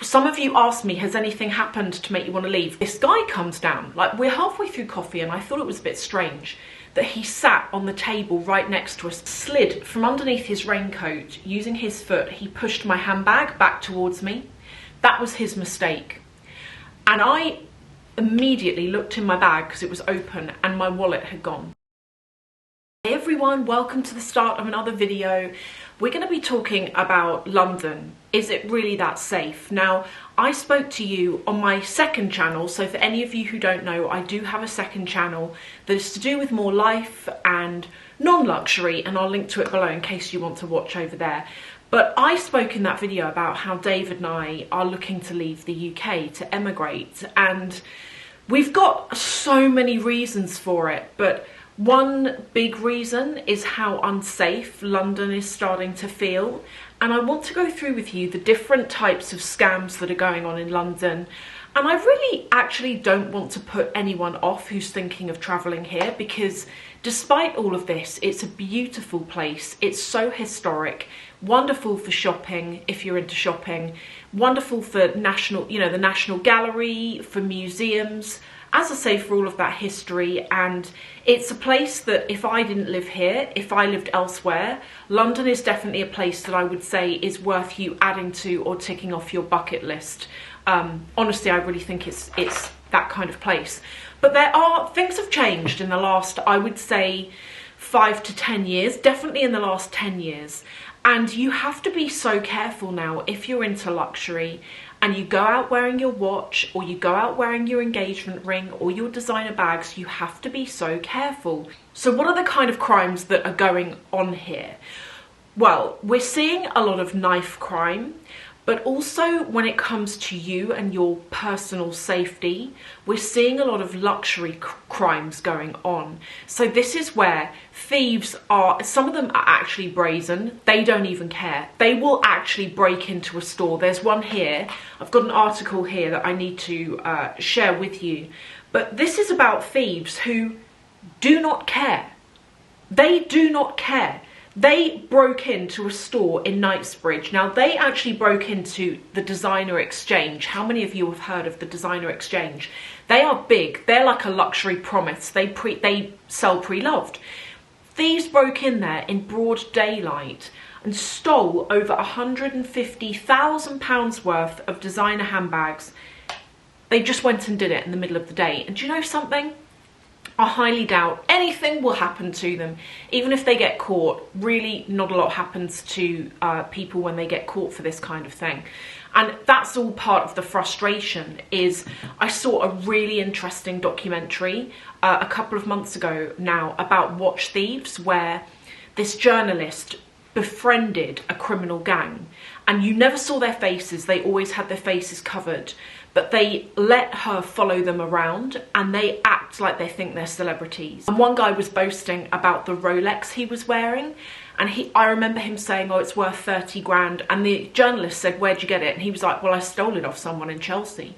Some of you asked me, has anything happened to make you want to leave? This guy comes down, like we're halfway through coffee, and I thought it was a bit strange that he sat on the table right next to us, slid from underneath his raincoat, using his foot, he pushed my handbag back towards me. That was his mistake. And I immediately looked in my bag because it was open and my wallet had gone. Hey everyone, welcome to the start of another video. We're going to be talking about London. Is it really that safe? Now, I spoke to you on my second channel, so for any of you who don't know, I do have a second channel that is to do with more life and non-luxury, and I'll link to it below in case you want to watch over there. But I spoke in that video about how David and I are looking to leave the UK, to emigrate, and we've got so many reasons for it, but one big reason is how unsafe London is starting to feel, and I want to go through with you the different types of scams that are going on in London. And I really actually don't want to put anyone off who's thinking of travelling here, because despite all of this, it's a beautiful place. It's so historic, wonderful for shopping if you're into shopping, wonderful for the National Gallery, for museums, as I say, for all of that history. And it's a place that if I didn't live here, if I lived elsewhere, London is definitely a place that I would say is worth you adding to or ticking off your bucket list. Honestly, I really think it's that kind of place. But things have changed in the last, I would say, 5 to 10 years, definitely in the last 10 years. And you have to be so careful now if you're into luxury and you go out wearing your watch, or you go out wearing your engagement ring or your designer bags, you have to be so careful. So what are the kind of crimes that are going on here? Well, we're seeing a lot of knife crime, but also when it comes to you and your personal safety, we're seeing a lot of luxury crimes going on. So this is where thieves are, some of them are actually brazen. They don't even care. They will actually break into a store. There's one here. I've got an article here that I need to share with you. But this is about thieves who do not care. They do not care. They broke into a store in Knightsbridge. Now, they actually broke into the Designer Exchange. How many of you have heard of the Designer Exchange? They are big. They're like a luxury promise. They sell pre-loved. Thieves broke in there in broad daylight and stole over £150,000 worth of designer handbags. They just went and did it in the middle of the day. And do you know something? I highly doubt anything will happen to them. Even if they get caught, really not a lot happens to people when they get caught for this kind of thing. And that's all part of the frustration. Is I saw a really interesting documentary a couple of months ago now about watch thieves, where this journalist befriended a criminal gang, and you never saw their faces. They always had their faces covered, but they let her follow them around and they act like they think they're celebrities. And one guy was boasting about the Rolex he was wearing, and I remember him saying, oh, it's worth 30 grand. And the journalist said, where'd you get it? And he was like, well, I stole it off someone in Chelsea.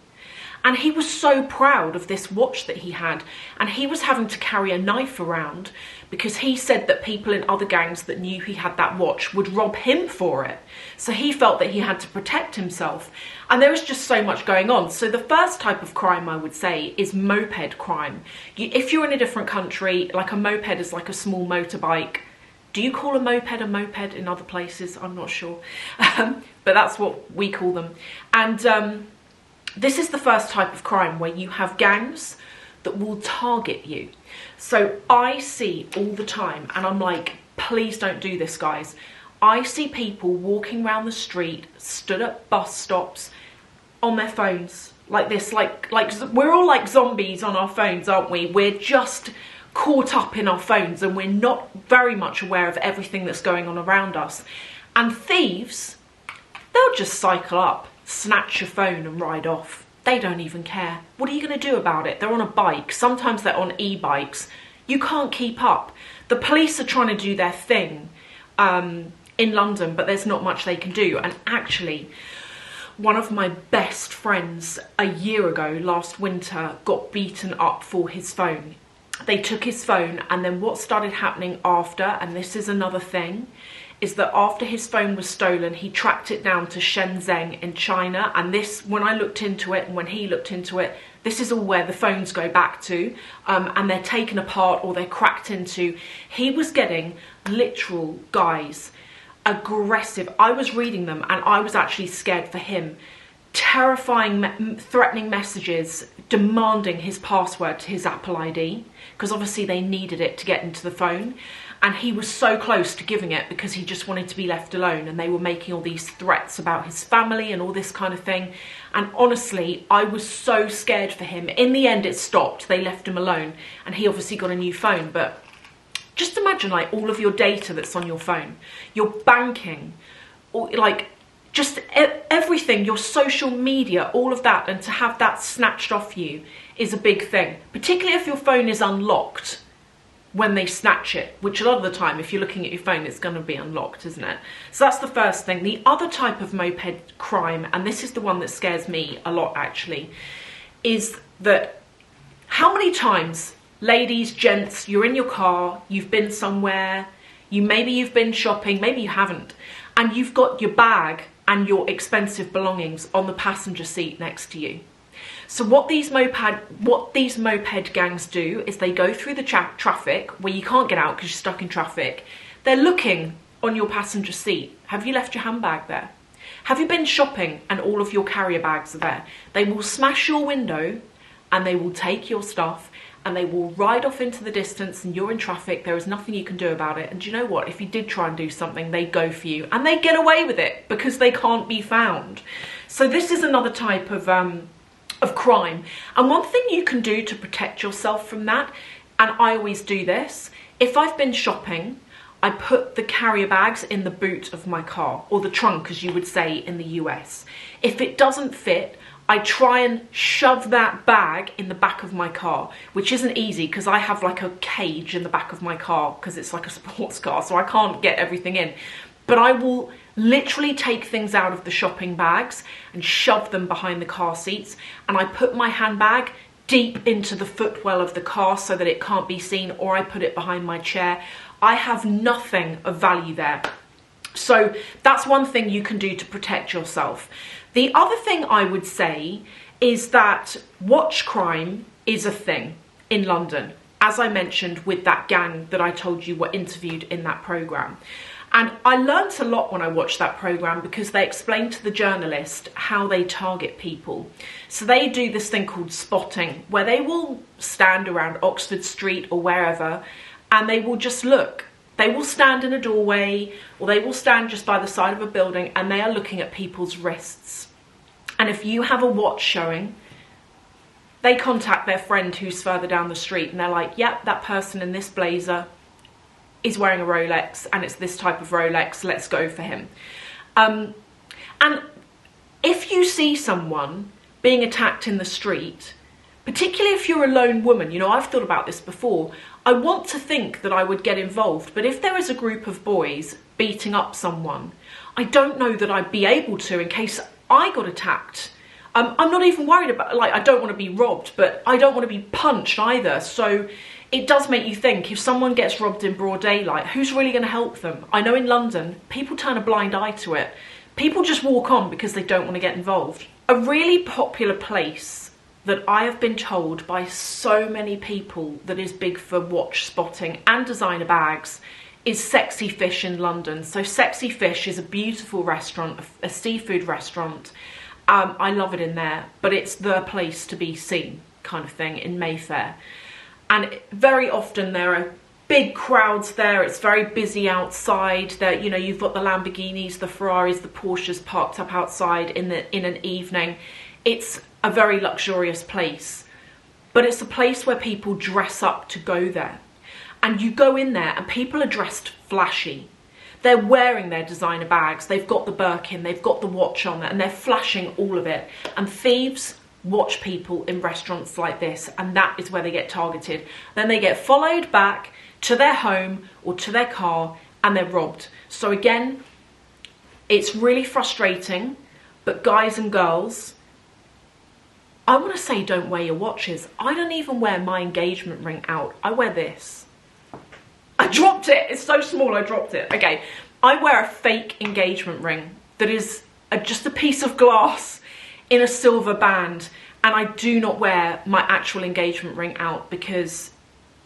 And he was so proud of this watch that he had, and he was having to carry a knife around because he said that people in other gangs that knew he had that watch would rob him for it. So he felt that he had to protect himself, and there was just so much going on. So the first type of crime, I would say, is moped crime. If you're in a different country, like a moped is like a small motorbike. Do you call a moped in other places? I'm not sure. But that's what we call them. And this is the first type of crime where you have gangs that will target you. So I see all the time, and I'm like, please don't do this, guys. I see people walking around the street, stood at bus stops, on their phones, like this, like we're all like zombies on our phones, aren't we? We're just caught up in our phones, and we're not very much aware of everything that's going on around us. And thieves, they'll just cycle up, snatch your phone and ride off. They don't even care. What are you going to do about it? They're on a bike. Sometimes they're on e-bikes. You can't keep up. The police are trying to do their thing in London, but there's not much they can do. And actually, one of my best friends a year ago, last winter, got beaten up for his phone. They took his phone, and then what started happening after, and this is another thing, is that after his phone was stolen, he tracked it down to Shenzhen in China. And this, when I looked into it and when he looked into it, this is all where the phones go back to, and they're taken apart or they're cracked into. He was getting literal, guys, aggressive. I was reading them and I was actually scared for him. Terrifying, threatening messages demanding his password to his Apple ID, because obviously they needed it to get into the phone. And he was so close to giving it because he just wanted to be left alone, and they were making all these threats about his family and all this kind of thing. And honestly, I was so scared for him. In the end, it stopped. They left him alone and he obviously got a new phone. But just imagine, like, all of your data that's on your phone, your banking, or like just everything, your social media, all of that, and to have that snatched off you is a big thing, particularly if your phone is unlocked. When they snatch it, which a lot of the time, if you're looking at your phone, it's going to be unlocked, isn't it? So that's the first thing. The other type of moped crime, and this is the one that scares me a lot actually, is that how many times, ladies, gents, you're in your car, you've been somewhere, maybe you've been shopping, maybe you haven't, and you've got your bag and your expensive belongings on the passenger seat next to you. So what these moped gangs do is they go through the traffic where you can't get out because you're stuck in traffic. They're looking on your passenger seat. Have you left your handbag there? Have you been shopping and all of your carrier bags are there? They will smash your window and they will take your stuff and they will ride off into the distance, and you're in traffic. There is nothing you can do about it. And do you know what? If you did try and do something, they go for you and they get away with it because they can't be found. So this is another type of crime. And one thing you can do to protect yourself from that, and I always do this, if I've been shopping, I put the carrier bags in the boot of my car, or the trunk as you would say in the US. If it doesn't fit, I try and shove that bag in the back of my car, which isn't easy because I have like a cage in the back of my car because it's like a sports car, so I can't get everything in. But I will literally take things out of the shopping bags and shove them behind the car seats, and I put my handbag deep into the footwell of the car so that it can't be seen, or I put it behind my chair. I have nothing of value there. So that's one thing you can do to protect yourself. The other thing I would say is that watch crime is a thing in London, as I mentioned with that gang that I told you were interviewed in that programme. And I learnt a lot when I watched that programme because they explained to the journalist how they target people. So they do this thing called spotting, where they will stand around Oxford Street or wherever and they will just look. They will stand in a doorway or they will stand just by the side of a building and they are looking at people's wrists. And if you have a watch showing, they contact their friend who's further down the street and they're like, yep, that person in this blazer is wearing a Rolex and it's this type of Rolex, let's go for him. And if you see someone being attacked in the street, particularly if you're a lone woman, you know, I've thought about this before, I want to think that I would get involved, but if there is a group of boys beating up someone, I don't know that I'd be able to in case I got attacked. I'm not even worried about, like, I don't want to be robbed, but I don't want to be punched either. So it does make you think, if someone gets robbed in broad daylight, who's really going to help them? I know in London, people turn a blind eye to it. People just walk on because they don't want to get involved. A really popular place that I have been told by so many people that is big for watch spotting and designer bags is Sexy Fish in London. So Sexy Fish is a beautiful restaurant, a seafood restaurant. I love it in there, but it's the place to be seen kind of thing in Mayfair. And very often there are big crowds there. It's very busy outside. There, you know, you've got the Lamborghinis, the Ferraris, the Porsches parked up outside in an evening. It's a very luxurious place, but it's a place where people dress up to go there. And you go in there and people are dressed flashy. They're wearing their designer bags. They've got the Birkin, they've got the watch on, and they're flashing all of it. And thieves watch people in restaurants like this, and that is where they get targeted. Then they get followed back to their home or to their car and they're robbed. So again, it's really frustrating, but guys and girls, I want to say don't wear your watches. I don't even wear my engagement ring out. I wear this. I dropped it. It's so small, I dropped it. Okay, I wear a fake engagement ring that is just a piece of glass in a silver band, and I do not wear my actual engagement ring out, because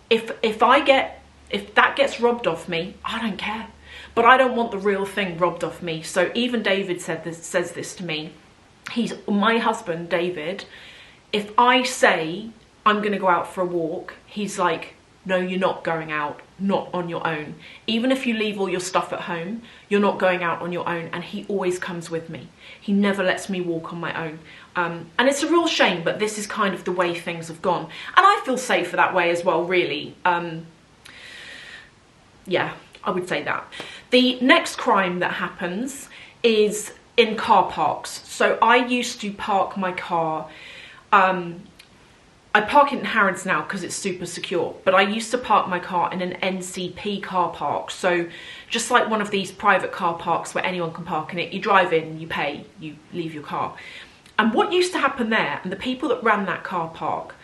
if that gets robbed off me, I don't care. But I don't want the real thing robbed off me. So even David says this to me. He's my husband, David. If I say I'm going to go out for a walk, he's like, no, you're not going out, not on your own. Even if you leave all your stuff at home, you're not going out on your own. And he always comes with me. He never lets me walk on my own. And it's a real shame, but this is kind of the way things have gone. And I feel safer that way as well, really. Yeah, I would say that. The next crime that happens is in car parks. So I used to park my car, I park it in Harrods now because it's super secure, but I used to park my car in an NCP car park. So just like one of these private car parks where anyone can park in it, you drive in, you pay, you leave your car. And what used to happen there, and the people that ran that car park,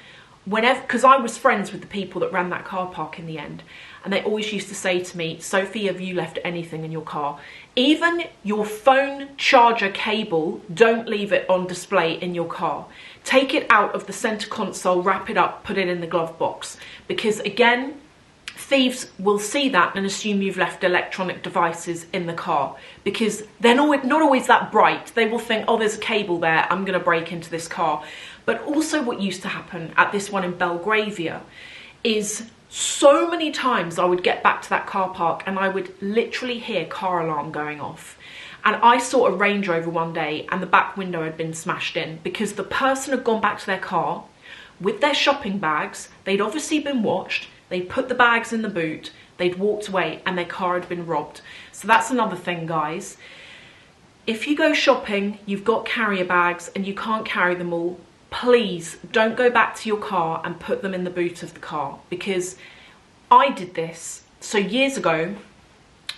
whenever, because I was friends with the people that ran that car park in the end, and they always used to say to me, Sophie, have you left anything in your car? Even your phone charger cable, don't leave it on display in your car. Take it out of the center console, wrap it up, put it in the glove box. Because again, thieves will see that and assume you've left electronic devices in the car, because they're not always that bright. They will think, oh, there's a cable there, I'm going to break into this car. But also what used to happen at this one in Belgravia is so many times I would get back to that car park and I would literally hear car alarm going off. And I saw a Range Rover one day and the back window had been smashed in because the person had gone back to their car with their shopping bags. They'd obviously been watched. They'd put the bags in the boot. They'd walked away and their car had been robbed. So that's another thing, guys. If you go shopping, you've got carrier bags and you can't carry them all, please don't go back to your car and put them in the boot of the car, because I did this. So years ago,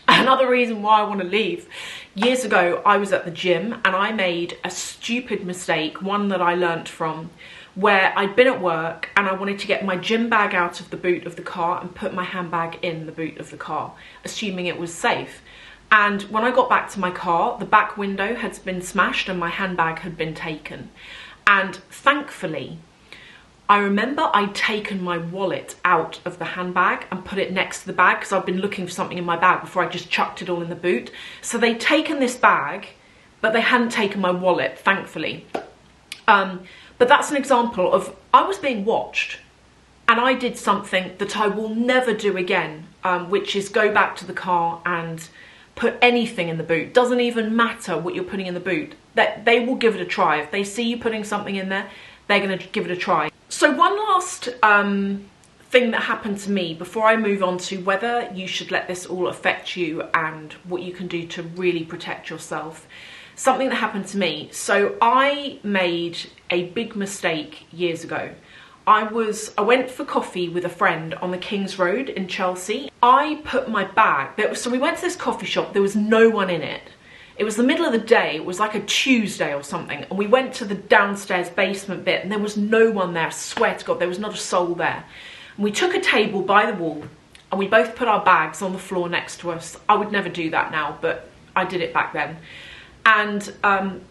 another reason why I want to leave, years ago I was at the gym and I made a stupid mistake, one that I learnt from, where I'd been at work and I wanted to get my gym bag out of the boot of the car and put my handbag in the boot of the car, assuming it was safe. And when I got back to my car, the back window had been smashed and my handbag had been taken. And thankfully, I remember I'd taken my wallet out of the handbag and put it next to the bag because I'd been looking for something in my bag before I just chucked it all in the boot. So they'd taken this bag, but they hadn't taken my wallet, thankfully. But that's an example of, I was being watched and I did something that I will never do again, which is go back to the car and put anything in the boot. Doesn't even matter what you're putting in the boot. They will give it a try. If they see you putting something in there, they're going to give it a try. So one last thing that happened to me before I move on to whether you should let this all affect you and what you can do to really protect yourself. Something that happened to me. So I made a big mistake years ago. I went for coffee with a friend on the King's Road in Chelsea. I put my bag, so we went to this coffee shop, there was no one in it. It was the middle of the day, it was like a Tuesday or something, and we went to the downstairs basement bit and there was no one there, I swear to God, there was not a soul there. And we took a table by the wall and we both put our bags on the floor next to us. I would never do that now, but I did it back then. And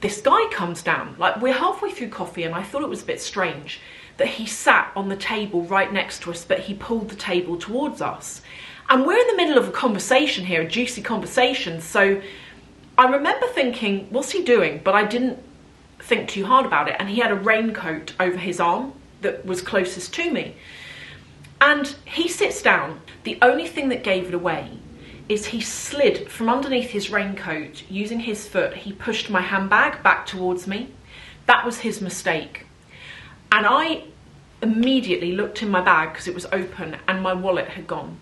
this guy comes down, like we're halfway through coffee and I thought it was a bit strange that he sat on the table right next to us, but he pulled the table towards us. And we're in the middle of a conversation here, a juicy conversation. So I remember thinking, what's he doing? But I didn't think too hard about it. And he had a raincoat over his arm that was closest to me. And he sits down. The only thing that gave it away is he slid from underneath his raincoat, using his foot, he pushed my handbag back towards me. That was his mistake. And I immediately looked in my bag because it was open and my wallet had gone.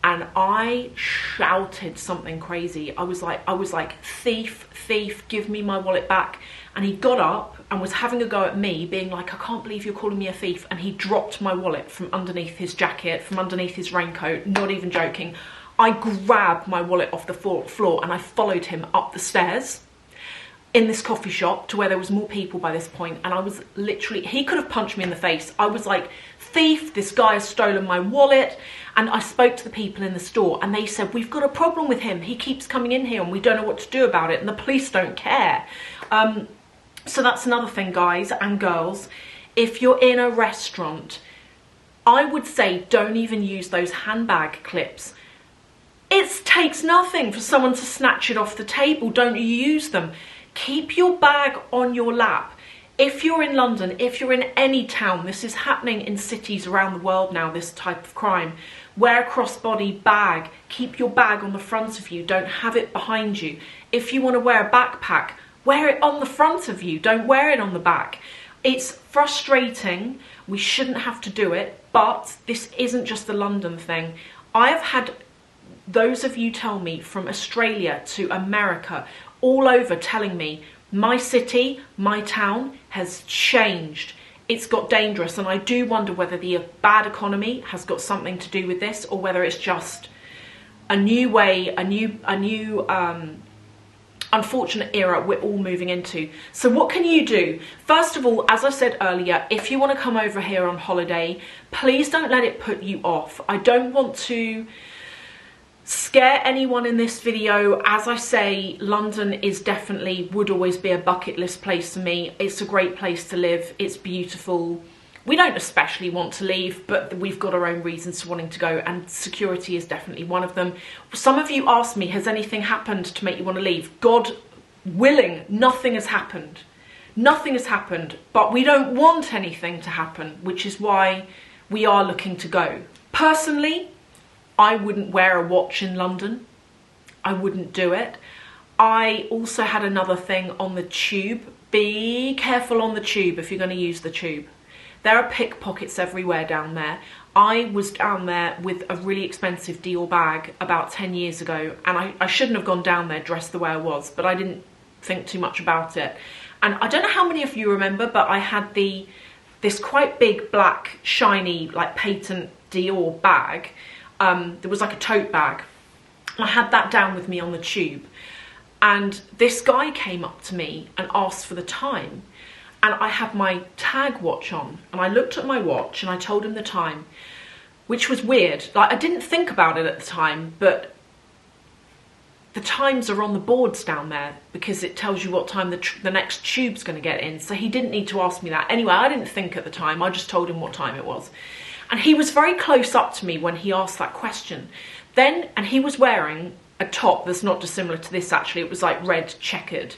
And I shouted something crazy. I was like, thief, thief, give me my wallet back. And he got up and was having a go at me, being like, I can't believe you're calling me a thief. And he dropped my wallet from underneath his jacket, from underneath his raincoat, not even joking. I grabbed my wallet off the floor and I followed him up the stairs. in this coffee shop to where there was more people by this point, and I was literally, he could have punched me in the face. I was like, thief, this guy has stolen my wallet. And I spoke to the people in the store and they said, we've got a problem with him. He keeps coming in here and we don't know what to do about it, and the police don't care. So that's another thing, guys and girls. If you're in a restaurant, I would say don't even use those handbag clips. It takes nothing for someone to snatch it off the table. Don't use them. Keep your bag on your lap. If you're in London, if you're in any town, this is happening in cities around the world now, this type of crime. Wear a crossbody bag. Keep your bag on the front of you. Don't have it behind you. If you want to wear a backpack, wear it on the front of you. Don't wear it on the back. It's frustrating. We shouldn't have to do it, but this isn't just a London thing. I have had those of you tell me from Australia to America, all over, telling me my city, my town has changed. It's got dangerous, and I do wonder whether the bad economy has got something to do with this, or whether it's just a new way, a new unfortunate era we're all moving into. So what can you do? First of all, as I said earlier, if you want to come over here on holiday, please don't let it put you off. I don't want to scare anyone in this video. As I say, London is definitely, would always be a bucket list place for me. It's a great place to live. It's beautiful. We don't especially want to leave, but we've got our own reasons for wanting to go, and security is definitely one of them. Some of you asked me, has anything happened to make you want to leave? God willing, nothing has happened. Nothing has happened, but we don't want anything to happen, which is why we are looking to go. Personally, I wouldn't wear a watch in London. I wouldn't do it. I also had another thing on the tube. Be careful on the tube if you're going to use the tube. There are pickpockets everywhere down there. I was down there with a really expensive Dior bag about 10 years ago, and I shouldn't have gone down there dressed the way I was, but I didn't think too much about it. And I don't know how many of you remember, but I had this quite big black shiny like patent Dior bag. There was like a tote bag, and I had that down with me on the tube, and this guy came up to me and asked for the time, and I had my tag watch on, and I looked at my watch and I told him the time, which was weird. Like, I didn't think about it at the time, but the times are on the boards down there because it tells you what time the next tube's going to get in, so he didn't need to ask me that. Anyway, I didn't think at the time, I just told him what time it was. And he was very close up to me when he asked that question. And he was wearing a top that's not dissimilar to this, actually. It was like red checkered.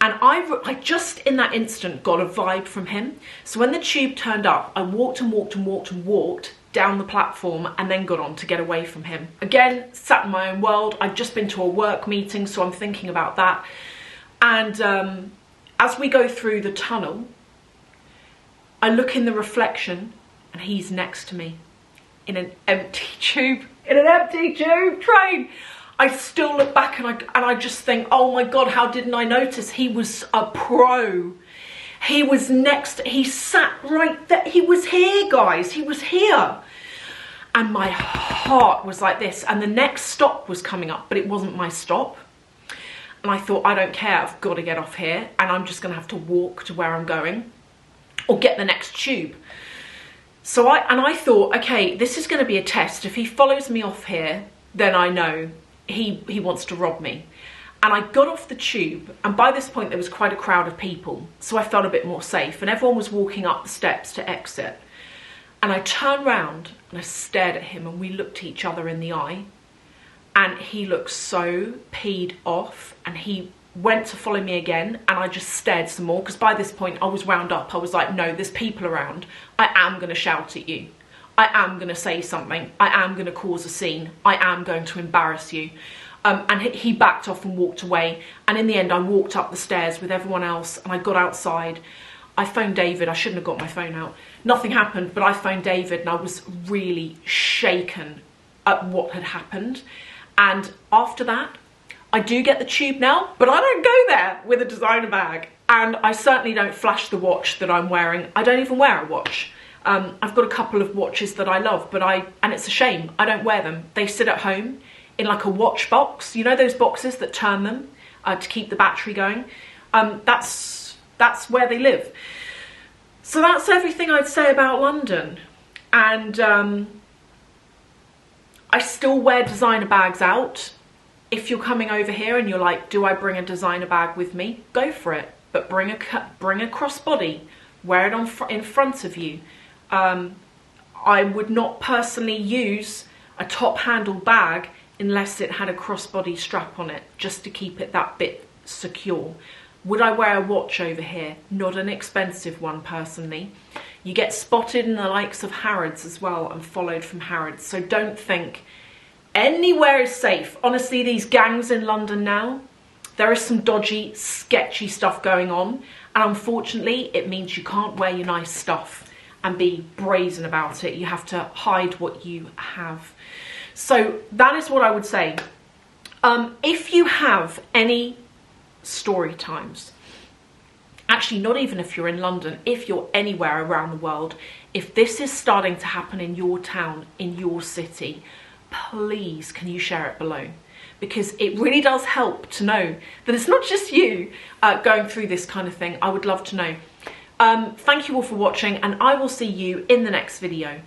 And I just in that instant got a vibe from him. So when the tube turned up, I walked and walked and walked and walked down the platform and then got on to get away from him. Again, sat in my own world. I'd just been to a work meeting, so I'm thinking about that. And as we go through the tunnel, I look in the reflection, and he's next to me in an empty tube, train. I still look back and I just think, oh my God, how didn't I notice? He was a pro. He was he sat right there. He was here, guys. He was here. And my heart was like this. And the next stop was coming up, but it wasn't my stop. And I thought, I don't care. I've got to get off here. And I'm just going to have to walk to where I'm going or get the next tube. So I thought, okay, this is going to be a test. If he follows me off here, then I know he wants to rob me. And I got off the tube, and by this point there was quite a crowd of people, so I felt a bit more safe, and everyone was walking up the steps to exit. And I turned round and I stared at him, and we looked each other in the eye, and he looked so peed off, and he went to follow me again, and I just stared some more, because by this point I was wound up. I was like, no, there's people around. I am going to shout at you. I am going to say something. I am going to cause a scene. I am going to embarrass you. And he backed off and walked away. And in the end, I walked up the stairs with everyone else, and I got outside. I phoned David. I shouldn't have got my phone out. Nothing happened, but I phoned David, and I was really shaken at what had happened. And after that, I do get the tube now, but I don't go there with a designer bag. And I certainly don't flash the watch that I'm wearing. I don't even wear a watch. I've got a couple of watches that I love, and it's a shame, I don't wear them. They sit at home in like a watch box. You know those boxes that turn them to keep the battery going? That's where they live. So that's everything I'd say about London. And I still wear designer bags out. If you're coming over here and you're like, do I bring a designer bag with me? Go for it, but bring a crossbody, wear it in front of you. I would not personally use a top-handled bag unless it had a crossbody strap on it, just to keep it that bit secure. Would I wear a watch over here? Not an expensive one, personally. You get spotted in the likes of Harrods as well, and followed from Harrods, so don't think anywhere is safe. Honestly, these gangs in London now, there is some dodgy, sketchy stuff going on, and unfortunately it means you can't wear your nice stuff and be brazen about it. You have to hide what you have. So that is what I would say. If you have any story times, actually not even if you're in London, if you're anywhere around the world, if this is starting to happen in your town, in your city, please can you share it below, because it really does help to know that it's not just you going through this kind of thing. I would love to know. Thank you all for watching, and I will see you in the next video.